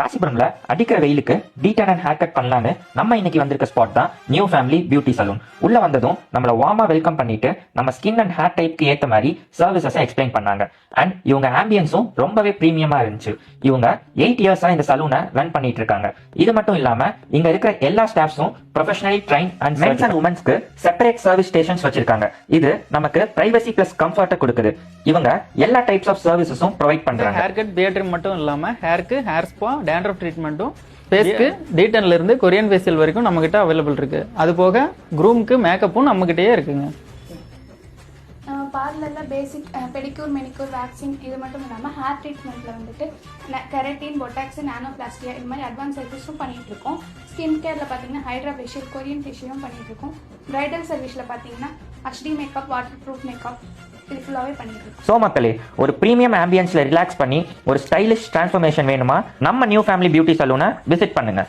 ராசிபுரம்ல அடிக்கிற வெயிலுக்கு de-tan and hair cut பண்ணலான்னு நம்ம இன்னைக்கு வந்திருக்க ஸ்பாட் தான் நியூ ஃபேமிலி பியூட்டி சலூன். உள்ள வந்ததும் நம்மள வார்மா வெல்கம் பண்ணிட்டு நம்ம ஸ்கின் அண்ட் ஹேர் டைப்க்கு ஏத்த மாதிரி சர்வீசஸ் எக்ஸ்பிளைன் பண்ணாங்க. அண்ட் இவங்க ஆம்பியன்ஸும் ரொம்பவே பிரீமியமா இருந்துச்சு. இவங்க 8 இயர்ஸா இந்த சலூனை ரன் பண்ணிட்டு இருக்காங்க. இது மட்டும் இல்லாம இங்க இருக்கிற எல்லா ஸ்டாஃப்ஸும் professionally train and mens and உமன்ஸ்க்கு செப்பரேட் சர்வீஸ் ஸ்டேஷன்ஸ் வச்சிருக்காங்க. இது நமக்கு பிரைவசி பிளஸ் கம்ஃபர்ட்டை கொடுக்குது. இவங்க எல்லா டைப்ஸ் ஆஃப் சர்வீசஸும் ப்ரொவைட் பண்றாங்க. ஹேர் கட், பியர்ட் ட்ரிம் மட்டும் இல்லாம ஹேருக்கு ஹேர் ஸ்பா, டேண்ட்ரஃப் ட்ரீட்மெண்ட்டும், ஃபேஸ்க்கு டீடன்ல இருந்து கொரியன் ஃபேஷியல் வரைக்கும் நம்ம கிட்ட அவைலபிள் இருக்கு. அது போக க்ரூம்க்கு மேக்கப்பும் நம்ம கிட்டயே இருக்குங்க. பார்லரில் பேசிக் பெடிக்யூர், மெனிக்யூர், வேக்சின் இது மட்டும் இல்லாமல் ஹேர் ட்ரீட்மெண்ட்டில் வந்துட்டு கெரட்டின், பொட்டாக்ஸ், நானோபிளாஸ்டியா இது மாதிரி அட்வான்ஸ் சர்வீஸும் பண்ணிகிட்டு இருக்கோம். ஸ்கின் கேரில் பார்த்தீங்கன்னா ஹைட்ரா ஃபேஷியல், கொரியன் ஃபேஷியலும் பண்ணிகிட்டு இருக்கோம். பிரைடல் சர்வீஸில் பார்த்தீங்கன்னா HD makeup, water proof makeup இது ஃபுல்லாகவே பண்ணிட்டு இருக்கோம். ஸோ மக்களே, ஒரு ப்ரீமியம் ஆம்பியன்ஸ்ல ரிலாக்ஸ் பண்ணி ஒரு ஸ்டைலிஷ் டிரான்ஸ்ஃபர்மேஷன் வேணுமா? நம்ம நியூ ஃபேமிலி பியூட்டி சலூனை விசிட் பண்ணுங்க.